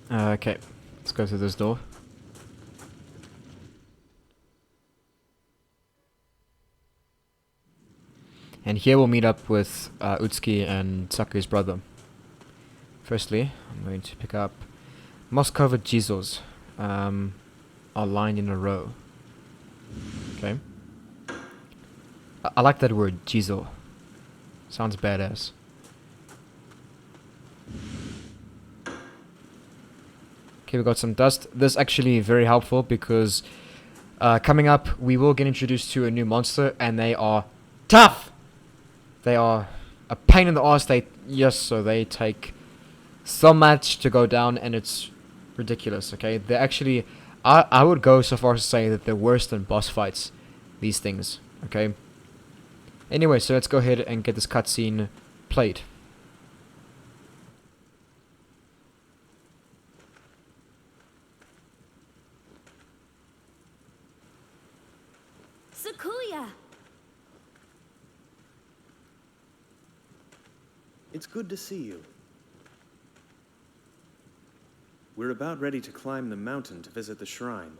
Okay, let's go through this door. And here we'll meet up with Utsuki and Saku's brother. Firstly, I'm going to pick up moss-covered Jizos, are lined in a row. Okay. I like that word, Jizo. Sounds badass. Okay, we got some dust. This is actually very helpful because coming up we will get introduced to a new monster and they are tough! They are a pain in the arse. So they take so much to go down and it's ridiculous, okay? They're actually, I would go so far as to say that they're worse than boss fights, these things, okay? Anyway, so let's go ahead and get this cutscene played. Sakuya! It's good to see you. We're about ready to climb the mountain to visit the shrine.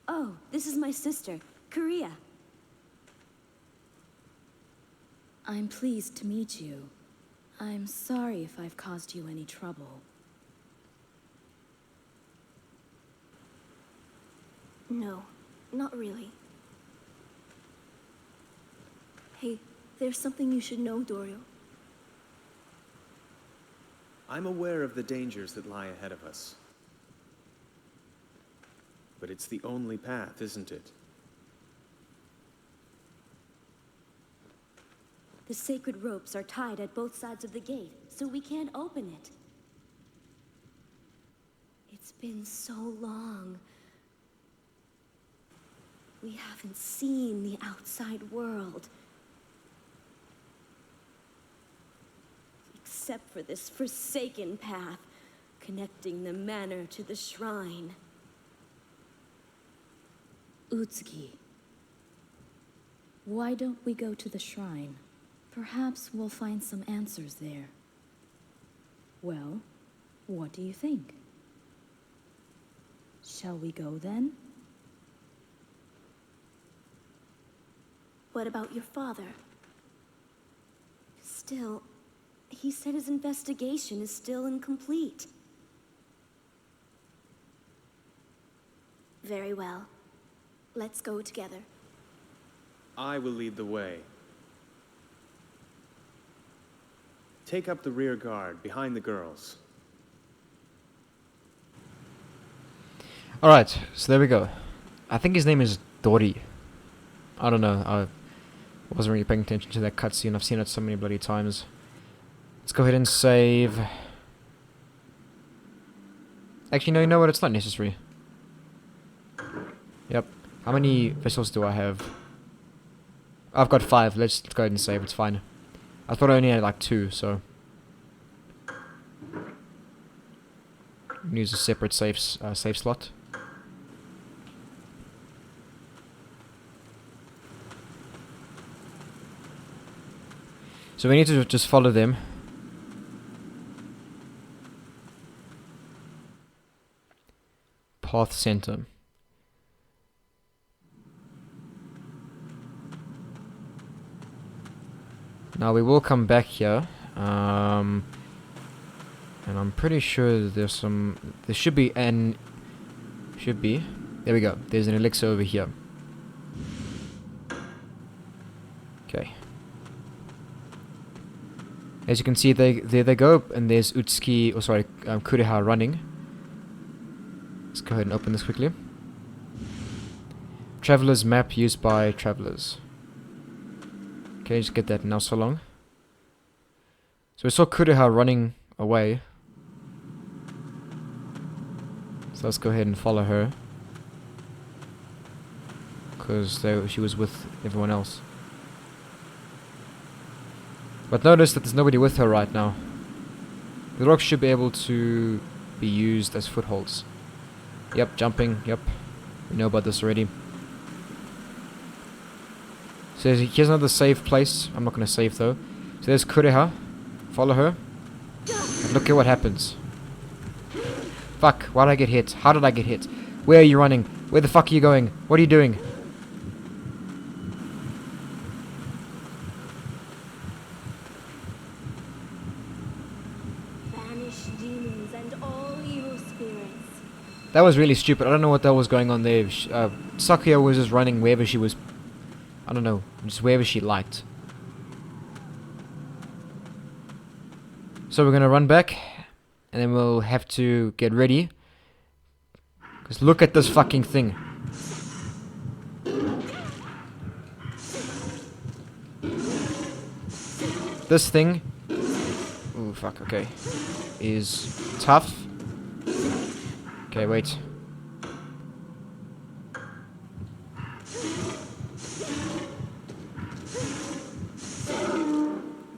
Oh, this is my sister, Korea. I'm pleased to meet you. I'm sorry if I've caused you any trouble. No, not really. Hey, there's something you should know, Dorio. I'm aware of the dangers that lie ahead of us. But it's the only path, isn't it? The sacred ropes are tied at both sides of the gate, so we can't open it. It's been so long. We haven't seen the outside world. Except for this forsaken path, connecting the manor to the shrine. Utsuki, why don't we go to the shrine? Perhaps we'll find some answers there. Well, what do you think? Shall we go then? What about your father? Still, he said his investigation is still incomplete. Very well. Let's go together. I will lead the way. Take up the rear guard, behind the girls. Alright, so there we go. I think his name is Dori. I don't know, I wasn't really paying attention to that cutscene. I've seen it so many bloody times. Let's go ahead and save. Actually, no, you know what? It's not necessary. Yep. How many vessels do I have? I've got 5. Let's go ahead and save. It's fine. I thought I only had like 2, so use a separate save slot. So we need to just follow them. Path center. Now we will come back here, and I'm pretty sure that there should be, there we go, there's an elixir over here. Okay. As you can see, there they go, and there's Utsuki, Kureha running. Let's go ahead and open this quickly. Traveler's map used by travelers. Okay, just get that now so long. So we saw Kureha running away. So let's go ahead and follow her. Because she was with everyone else. But notice that there's nobody with her right now. The rocks should be able to be used as footholds. Yep, jumping. Yep. We know about this already. So here's another safe place. I'm not going to save though. So there's Kureha. Follow her. And look at what happens. Fuck, why did I get hit? How did I get hit? Where are you running? Where the fuck are you going? What are you doing? Banish demons and all evil spirits. That was really stupid. I don't know what that was going on there. Sakuya was just running wherever she was... I don't know. Just wherever she liked. So we're gonna run back. And then we'll have to get ready. Because look at this fucking thing. This thing... Ooh, fuck, okay. Is tough. Okay, wait.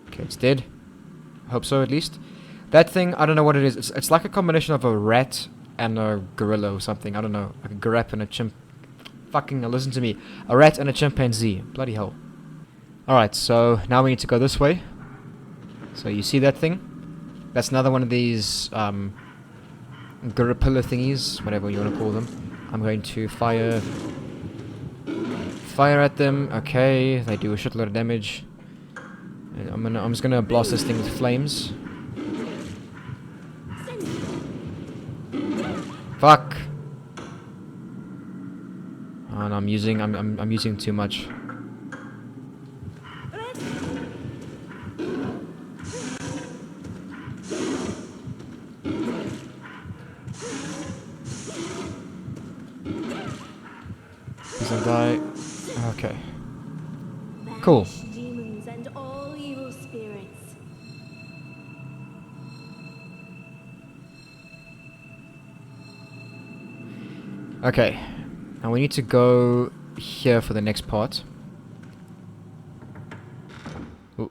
Okay, it's dead. I hope so, at least. That thing, I don't know what it is. It's like a combination of a rat and a gorilla or something. I don't know. Like a giraffe and a chimp. Fucking listen to me. A rat and a chimpanzee. Bloody hell. Alright, so now we need to go this way. So you see that thing? That's another one of these gorilla thingies, whatever you want to call them. I'm going to fire at them. Okay, they do a shitload of damage. And I'm just gonna blast this thing with flames. Fuck. And I'm using too much. Please don't die. Okay. Cool. Banish demons and all evil spirits. Okay. Now we need to go here for the next part.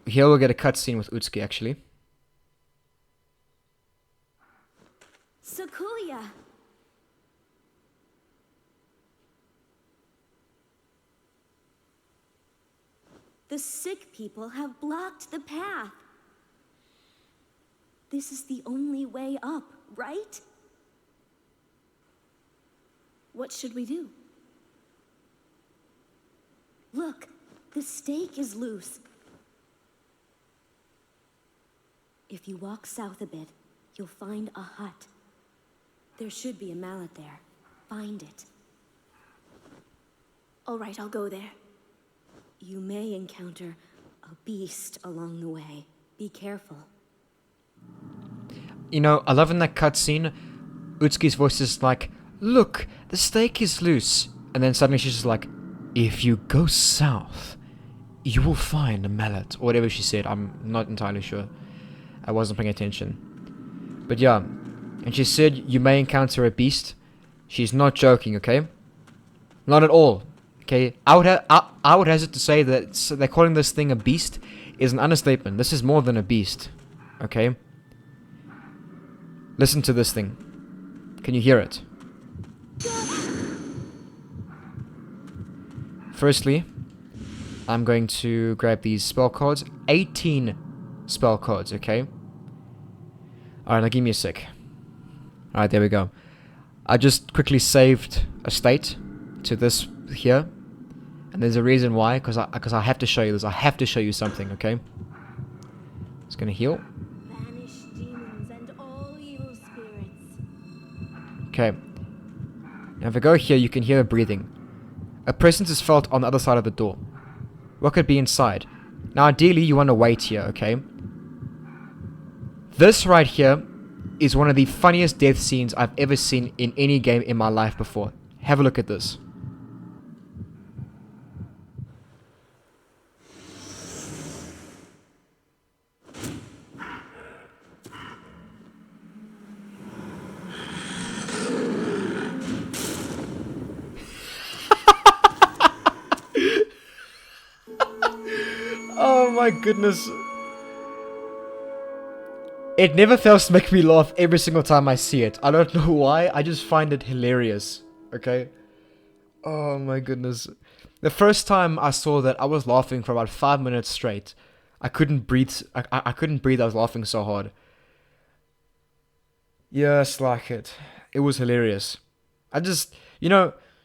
Here we'll get a cutscene with Utsuki, actually. Sakuya. The sick people have blocked the path. This is the only way up, right? What should we do? Look, the stake is loose. If you walk south a bit, you'll find a hut. There should be a mallet there. Find it. All right, I'll go there. You may encounter a beast along the way. Be careful. You know, I love in that cutscene, Utsuki's voice is like, look, the stake is loose. And then suddenly she's just like, if you go south, you will find a mallet. Or whatever she said, I'm not entirely sure. I wasn't paying attention. But yeah, and she said you may encounter a beast. She's not joking, okay? Not at all. Okay, I would hazard to say that they're calling this thing a beast is an understatement. This is more than a beast. Okay? Listen to this thing. Can you hear it? Firstly, I'm going to grab these spell cards. 18 spell cards, okay? Alright, now give me a sec. Alright, there we go. I just quickly saved a state to this here. And there's a reason why, because I have to show you this. I have to show you something, okay? It's gonna heal. Banish demons and all evil spirits. Okay. Now if I go here, you can hear the breathing. A presence is felt on the other side of the door. What could be inside? Now ideally you want to wait here, okay? This right here is one of the funniest death scenes I've ever seen in any game in my life before. Have a look at this. Oh my goodness. It never fails to make me laugh every single time I see it. I don't know why, I just find it hilarious. Okay? Oh my goodness. The first time I saw that, I was laughing for about 5 minutes straight. I couldn't breathe. I couldn't breathe, I was laughing so hard. Yes, like it. It was hilarious. I just,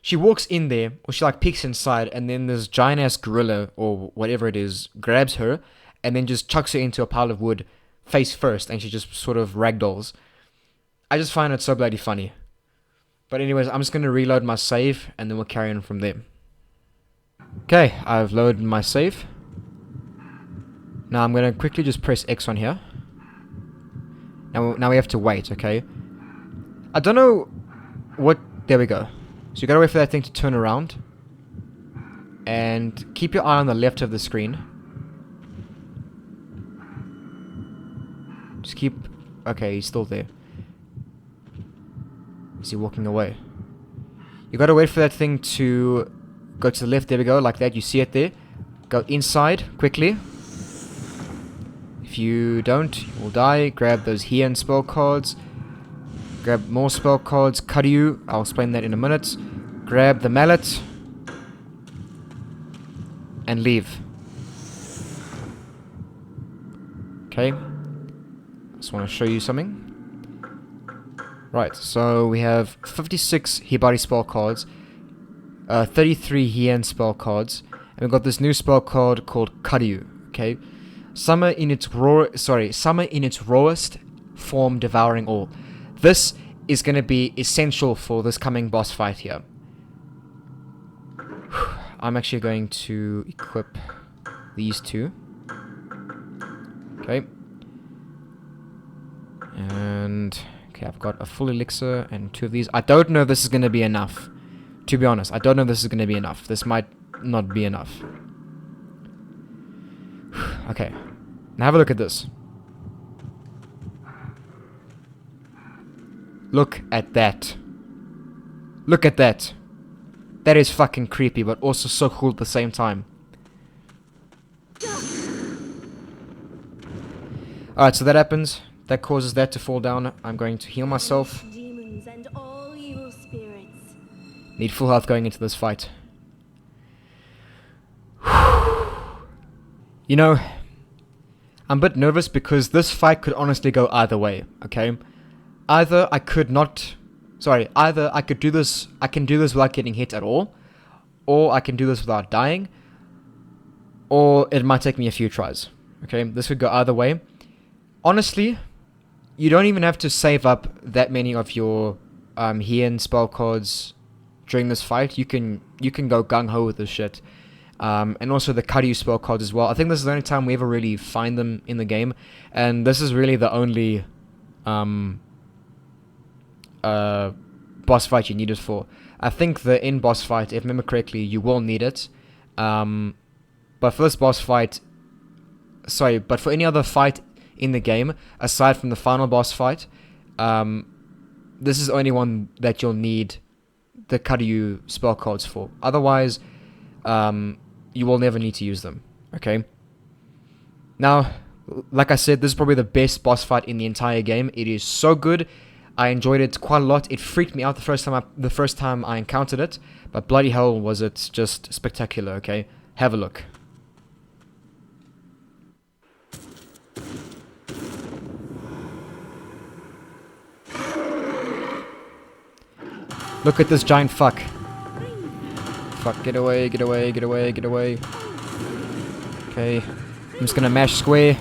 she walks in there, or she like peeks inside, and then this giant ass gorilla, or whatever it is, grabs her, and then just chucks her into a pile of wood, face first, and she just sort of ragdolls. I just find it so bloody funny. But anyways, I'm just going to reload my save, and then we'll carry on from there. Okay, I've loaded my save. Now I'm going to quickly just press X on here. Now we have to wait, okay? I don't know what... There we go. So you gotta wait for that thing to turn around. And keep your eye on the left of the screen. Just keep... Okay, he's still there. Is he walking away? You gotta wait for that thing to go to the left. There we go, like that. You see it there. Go inside, quickly. If you don't, you will die. Grab those here and spell cards. Grab more spell cards. Karyu. I'll explain that in a minute. Grab the mallet. And leave. Okay. Just want to show you something. Right, so we have 56 Hibari spell cards. 33 Hien spell cards. And we've got this new spell card called Karyu. Okay. Summer in its rawest form, devouring all. This is going to be essential for this coming boss fight here. I'm actually going to equip these two. Okay. And okay, I've got a full elixir and 2 of these. I don't know if this is going to be enough. To be honest, I don't know if this is going to be enough. This might not be enough. Okay. Now have a look at this. Look at that. Look at that. That is fucking creepy, but also so cool at the same time. Alright, so that happens. That causes that to fall down. I'm going to heal myself. Demons and all evil spirits. Need full health going into this fight. You know, I'm a bit nervous because this fight could honestly go either way, okay? Either I could do this, I can do this without getting hit at all, or I can do this without dying, or it might take me a few tries, okay? This could go either way. Honestly, you don't even have to save up that many of your Hien spell cards during this fight. You can go gung-ho with this shit. And also the Karyu spell cards as well. I think this is the only time we ever really find them in the game. And this is really the only boss fight you need it for. I think the end boss fight, if I remember correctly, you will need it. But for this boss fight... Sorry, but for any other fight in the game, aside from the final boss fight, this is the only one that you'll need the Karyu spell cards for. Otherwise... you will never need to use them, okay? Now, like I said, this is probably the best boss fight in the entire game. It is so good. I enjoyed it quite a lot. It freaked me out the first time I encountered it, but bloody hell was it just spectacular, okay? Have a look. Look at this giant fuck. Fuck, get away, get away, get away, get away. Okay. I'm just gonna mash square.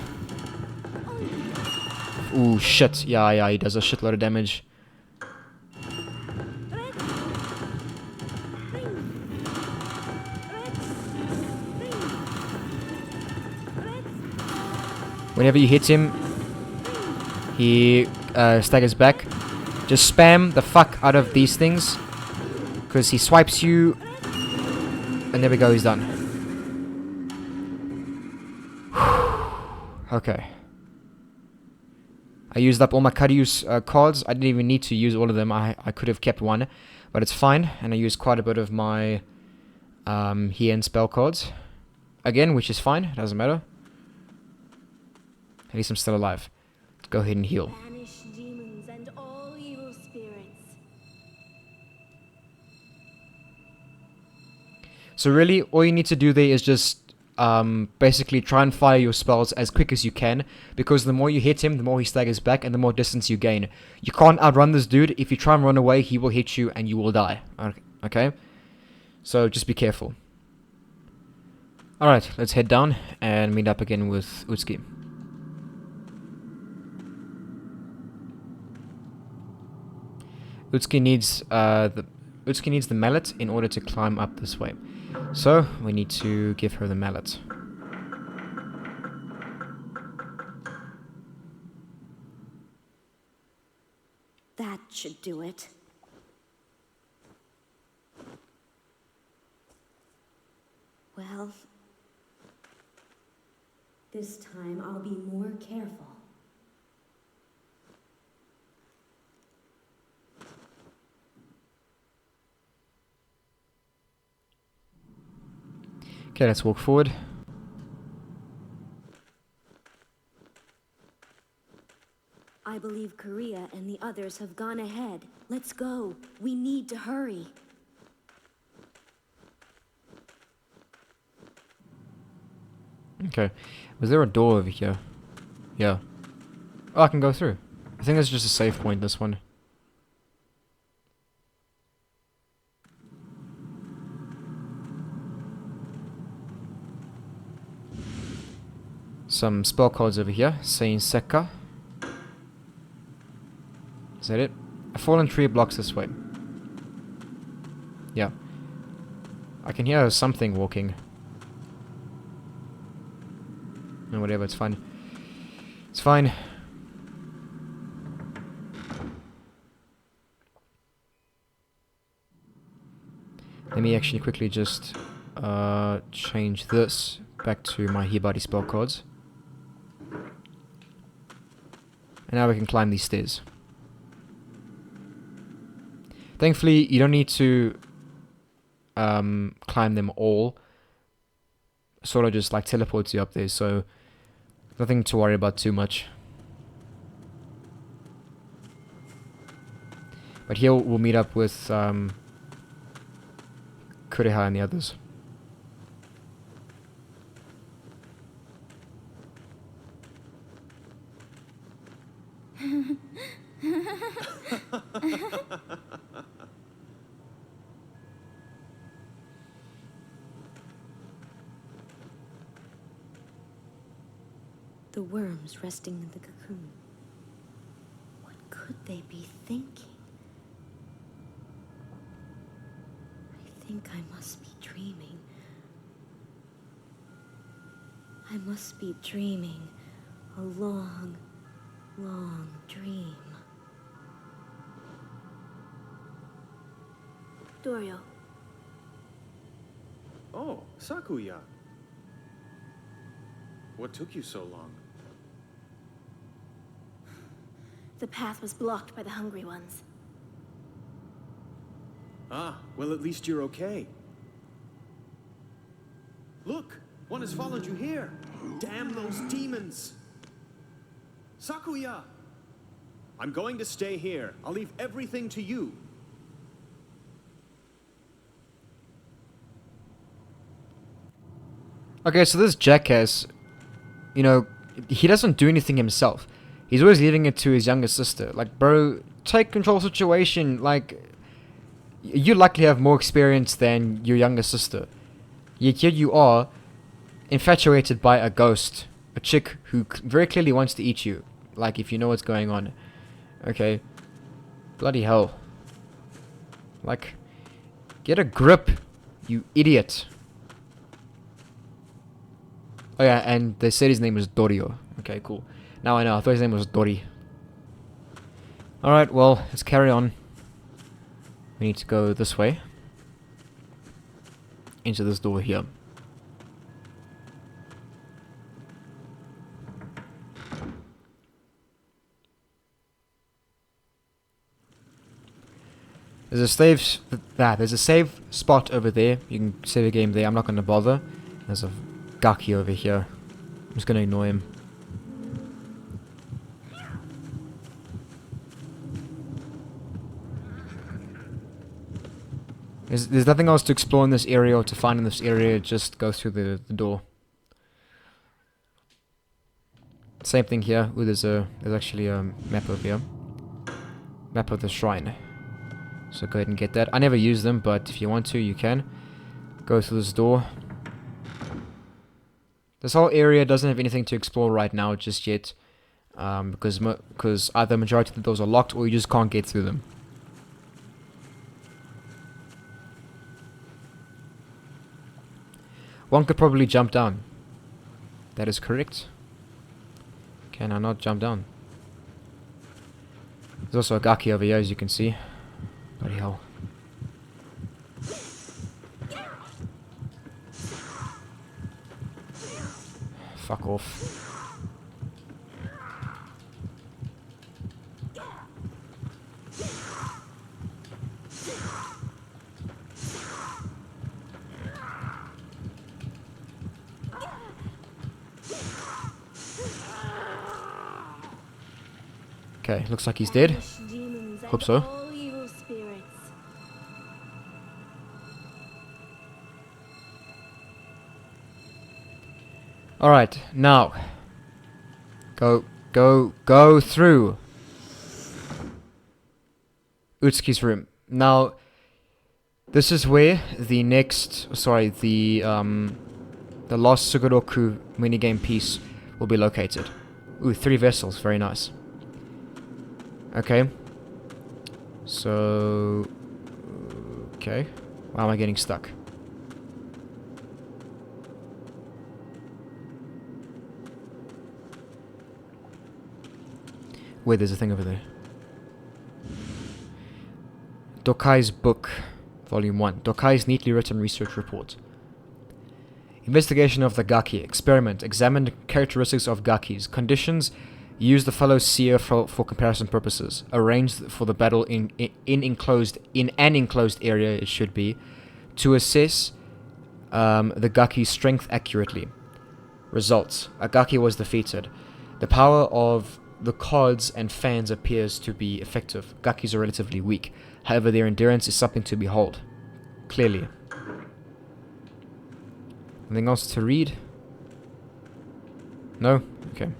Ooh, shit. Yeah, he does a shitload of damage. Whenever you hit him, he staggers back. Just spam the fuck out of these things, because he swipes you. And there we go, he's done. Okay. I used up all my Karyu's cards. I didn't even need to use all of them. I could have kept one, but it's fine. And I used quite a bit of my Hien spell cards. Again, which is fine. It doesn't matter. At least I'm still alive. go ahead and heal. Banish demons and all evil spirits. So really, all you need to do there is just basically try and fire your spells as quick as you can, because the more you hit him, the more he staggers back, and the more distance you gain. You can't outrun this dude. If you try and run away, he will hit you and you will die. Okay? So just be careful. Alright, let's head down and meet up again with Utsuki. Utsuki needs the mallet in order to climb up this way. So we need to give her the mallet. That should do it. Well, this time I'll be more careful. Okay, let's walk forward. I believe Korea and the others have gone ahead. Let's go. We need to hurry. Okay. Was there a door over here? Yeah. Oh, I can go through. I think that's just a save point, this one. Some spell cards over here, saying Sekka. Is that it? A fallen tree blocks this way. Yeah. I can hear something walking. No, whatever, it's fine. It's fine. Let me actually quickly just change this back to my Hibari spell cards. And now we can climb these stairs. Thankfully, you don't need to climb them all. Sort of just like teleports you up there, so nothing to worry about too much. But here we'll meet up with Kureha and the others. The worms resting in the cocoon. What could they be thinking? I think I must be dreaming. I must be dreaming a long, long dream. Dorio. Oh, Sakuya. What took you so long? The path was blocked by the hungry ones. Ah, well at least you're okay. Look, one has followed you here. Damn those demons! Sakuya! I'm going to stay here. I'll leave everything to you. Okay, so this jackass, you know, he doesn't do anything himself. He's always leaving it to his younger sister. Like, bro, take control of the situation. Like, you likely have more experience than your younger sister. Yet here you are, infatuated by a ghost. A chick who very clearly wants to eat you. Like, if you know what's going on. Okay. Bloody hell. Like, get a grip, you idiot. Oh yeah, and they said his name was Dorio. Okay, cool. Now I know, I thought his name was Dori. Alright, well, let's carry on. We need to go this way. Into this door here. There's a save spot over there. You can save a game there. I'm not going to bother. There's a Gaki over here. I'm just going to ignore him. There's nothing else to explore in this area or to find in this area. Just go through the door. Same thing here. Ooh, there's actually a map over here. Map of the shrine. So go ahead and get that. I never use them, but if you want to, you can. Go through this door. This whole area doesn't have anything to explore right now just yet. Because either majority of the doors are locked or you just can't get through them. One could probably jump down. That is correct. Can I not jump down? There's also a Gaki over here, as you can see. Bloody hell. Fuck off. Okay, looks like he's dead. Hope so. Alright, now. Go through Utsuki's room. Now, this is where the next, the last Sugoroku minigame piece will be located. Ooh, 3 vessels, very nice. Okay. So... Okay. Why am I getting stuck? Wait, there's a thing over there. Dokai's book, Volume 1. Dokai's neatly written research report. Investigation of the Gaki. Experiment. Examined characteristics of Gakis. Conditions. Use the fellow seer for comparison purposes. Arranged for the battle in an enclosed area, it should be, to assess the Gaki's strength accurately. Results. A Gaki was defeated. The power of the cards and fans appears to be effective. Gakis are relatively weak. However, their endurance is something to behold. Clearly. Anything else to read? No? Okay.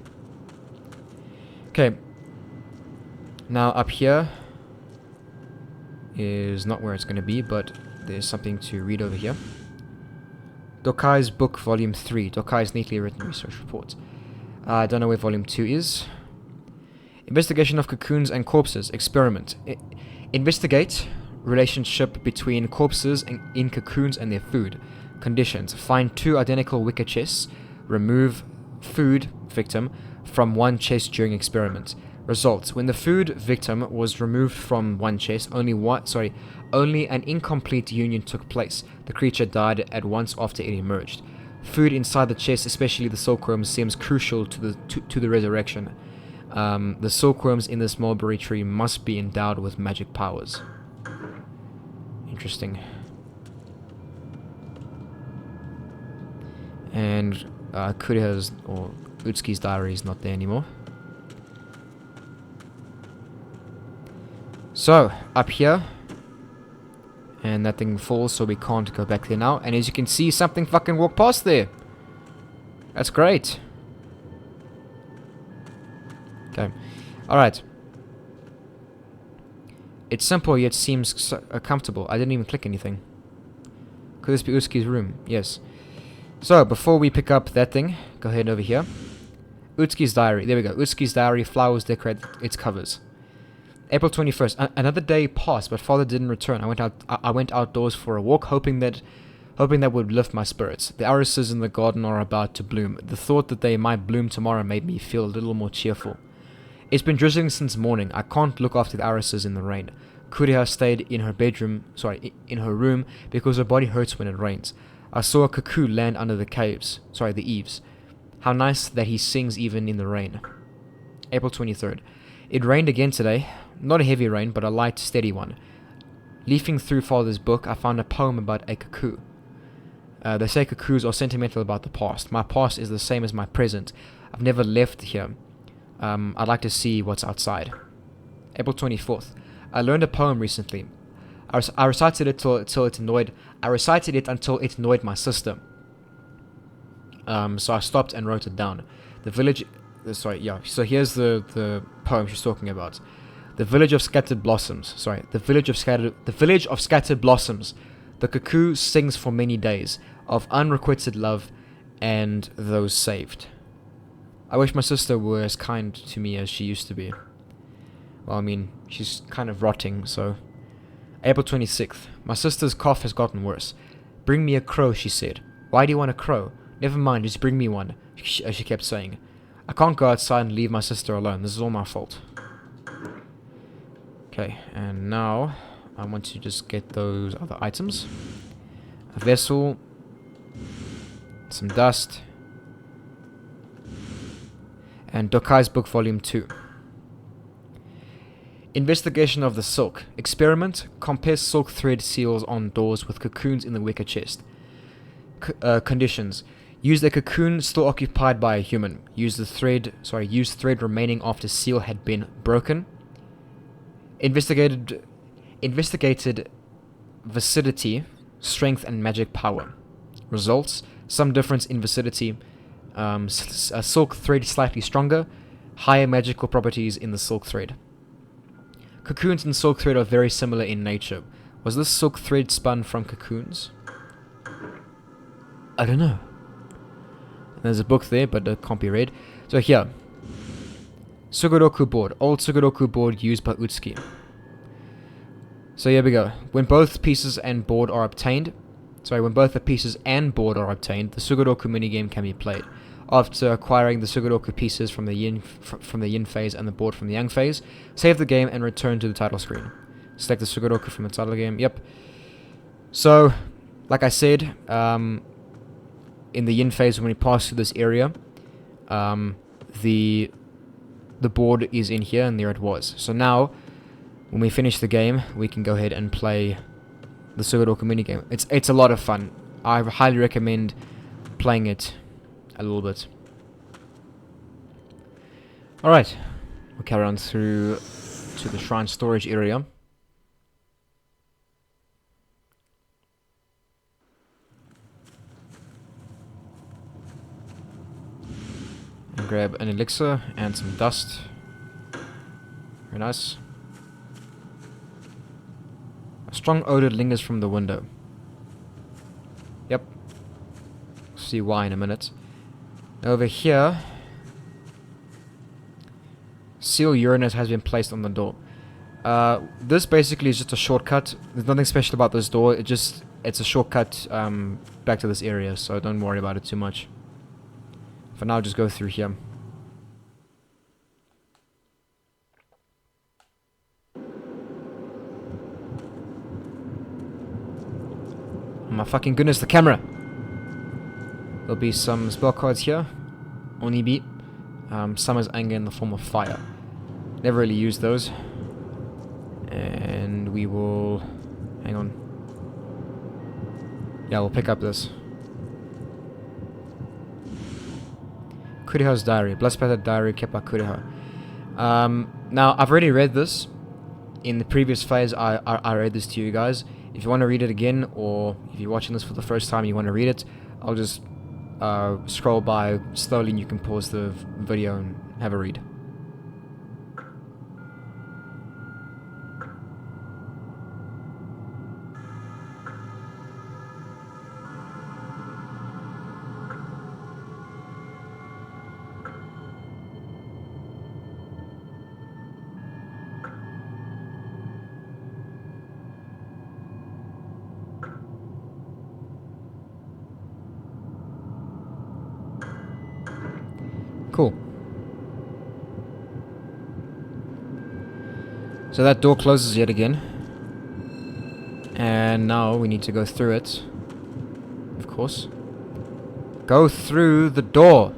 Okay, now up here is not where it's going to be, but there's something to read over here. Dokai's book, Volume 3. Dokai's neatly written research report. I don't know where Volume 2 is. Investigation of cocoons and corpses. Experiment. Investigate relationship between corpses in cocoons and their food. Conditions. Find 2 identical wicker chests. Remove food victim from one chest during experiment. Results. When the food victim was removed from one chest, only an incomplete union took place. The creature died at once after it emerged. Food inside the chest, especially the silkworms, seems crucial to the resurrection. The silkworms in this mulberry tree must be endowed with magic powers. Interesting. And Kuriha's or Utsuki's diary is not there anymore. So, up here. And that thing falls, so we can't go back there now. And as you can see, something fucking walked past there. That's great. Okay. Alright. It's simple, yet seems so, comfortable. I didn't even click anything. Could this be Utsuki's room? Yes. So, before we pick up that thing, go ahead over here. Utsuki's diary. There we go. Utsuki's diary. Flowers decorate its covers. April 21st. Another day passed, but father didn't return. I went outdoors for a walk, hoping that would lift my spirits. The irises in the garden are about to bloom. The thought that they might bloom tomorrow made me feel a little more cheerful. It's been drizzling since morning. I can't look after the irises in the rain. Kuriha stayed in her room, because her body hurts when it rains. I saw a cuckoo land under the eaves. How nice that he sings even in the rain. April 23rd. It rained again today. Not a heavy rain, but a light, steady one. Leafing through father's book, I found a poem about a cuckoo. They say cuckoos are sentimental about the past. My past is the same as my present. I've never left here. I'd like to see what's outside. April 24th. I learned a poem recently. I recited it till it annoyed. I recited it until it annoyed my sister. So I stopped and wrote it down. The village. Sorry, yeah. So here's the poem she's talking about. The village of scattered blossoms. Sorry, the village of scattered blossoms. The cuckoo sings for many days of unrequited love, and those saved. I wish my sister were as kind to me as she used to be. Well, I mean, she's kind of rotting, so. April 26th. My sister's cough has gotten worse. Bring me a crow, she said. Why do you want a crow? Never mind, just bring me one, she kept saying. I can't go outside and leave my sister alone. This is all my fault. Okay, and now I want to just get those other items. A vessel. Some dust. And Dokai's book volume 2. Investigation of the silk. Experiment. Compare silk thread seals on doors with cocoons in the wicker chest. Conditions. Use the cocoon still occupied by a human. Use thread remaining after seal had been broken. Investigated viscidity, strength and magic power. Results. Some difference in viscidity. Silk thread slightly stronger. Higher magical properties in the silk thread. Cocoons and silk thread are very similar in nature. Was this silk thread spun from cocoons? I don't know. There's a book there, but it can't be read. So here. Sugoroku board. Old Sugoroku board used by Utsuki. So here we go. When both pieces and board are obtained, when both the pieces and board are obtained, the Sugoroku minigame can be played. After acquiring the Sugoroku pieces from the yin phase and the board from the yang phase, save the game and return to the title screen. Select the Sugoroku from the title game. Yep. So, like I said, in the yin phase, when we pass through this area, the board is in here, and there it was. So now, when we finish the game, we can go ahead and play the Sugoroku minigame. It's a lot of fun. I highly recommend playing it a little bit. Alright, we'll carry on through to the shrine storage area. And grab an elixir and some dust. Very nice. A strong odor lingers from the window. Yep. See why in a minute. Over here, seal urinate has been placed on the door. This basically is just a shortcut. There's nothing special about this door. It's a shortcut back to this area, so don't worry about it too much. For now, just go through here. Oh my fucking goodness, the camera! There'll be some spell cards here. Onibi. Summon's anger in the form of fire. Never really used those. And we will... Hang on. Yeah, we'll pick up this. Kuriha's diary. Blood-spattered diary kept by Kuriha. Now, I've already read this. In the previous phase, I read this to you guys. If you want to read it again, or if you're watching this for the first time and you want to read it, I'll just scroll by slowly and you can pause the video and have a read. Cool. So that door closes yet again. And now we need to go through it. Of course. Go through the door!